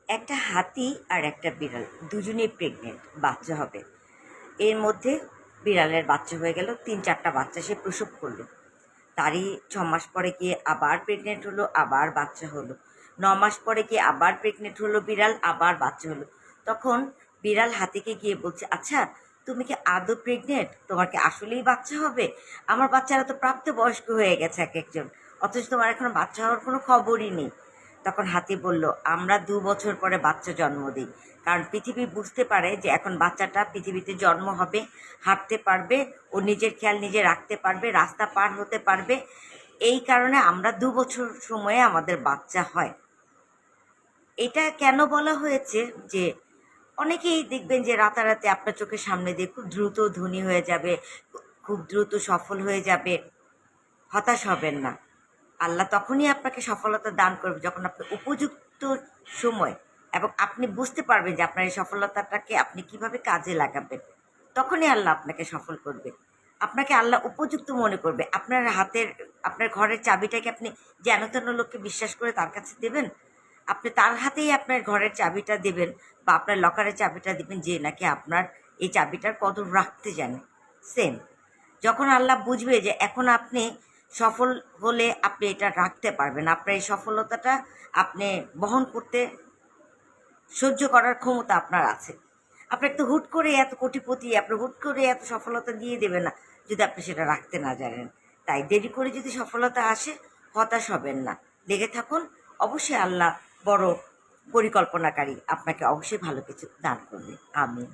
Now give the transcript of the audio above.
একটা হাতি আর একটা বিড়াল দুজনেই প্রেগনেন্ট, বাচ্চা হবে। এর মধ্যে বিড়ালের বাচ্চা হয়ে গেল, 3-4টা বাচ্চা সে প্রসব করলো। তারই 6 মাস পরে গিয়ে আবার প্রেগনেন্ট হলো, আবার বাচ্চা হলো। 9 মাস পরে গিয়ে আবার প্রেগনেন্ট হলো বিড়াল, আবার বাচ্চা হলো। তখন বিড়াল হাতিকে গিয়ে বলছে, আচ্ছা তুমি কি আদৌ প্রেগনেন্ট? তোমার কি আসলেই বাচ্চা হবে? আমার বাচ্চারা তো প্রাপ্তবয়স্ক হয়ে গেছে এক একজন, অথচ তোমার এখন বাচ্চা হওয়ার কোনো খবরই নেই। তখন হাতি বলল, আমরা 2 বছর পরে বাচ্চা জন্ম দিই, কারণ পৃথিবী বুঝতে পারে যে এখন বাচ্চাটা পৃথিবীতে জন্ম হবে, হাঁটতে পারবে, ও নিজের খেয়াল নিজে রাখতে পারবে, রাস্তা পার হতে পারবে। এই কারণে আমরা 2 বছর সময়ে আমাদের বাচ্চা হয়। এটা কেন বলা হয়েছে যে অনেকেই দেখবেন যে রাতারাতি আপনার চোখের সামনে দিয়ে খুব দ্রুত ধনী হয়ে যাবে, খুব দ্রুত সফল হয়ে যাবে। হতাশ হবেন না। আল্লাহ তখনই আপনাকে সফলতা দান করবে যখন আপনি উপযুক্ত সময় এবং আপনি বুঝতে পারবেন যে আপনার এই সফলতাটাকে আপনি কিভাবে কাজে লাগাবেন। তখনই আল্লাহ আপনাকে সফল করবে। আপনাকে আল্লাহ উপযুক্ত মনে করবে। আপনার হাতের, আপনার ঘরের চাবিটাকে আপনি যেন তেন লোককে বিশ্বাস করে তার কাছে দেবেন? আপনি তার হাতেই আপনার ঘরের চাবিটা দেবেন বা আপনার লকারের চাবিটা দিবেন যে নাকি আপনার এই চাবিটার কদর রাখতে জানে। সেম, যখন আল্লাহ বুঝবে যে এখন আপনি সফল হলে আপনি এটা রাখতে পারবেন, আপনার এই সফলতাটা আপনি বহন করতে, সহ্য করার ক্ষমতা আপনার আছে। আপনাকে তো হুট করে এত কোটিপতি, আপনার হুট করে এত সফলতা দিয়ে দেবে না যদি আপনি সেটা রাখতে না জানেন। তাই দেরি করে যদি সফলতা আসে, হতাশ হবেন না, লেগে থাকুন। অবশ্যই আল্লাহ বড় পরিকল্পনাকারী, আপনাকে অবশ্যই ভালো কিছু দান করবে। আমিন।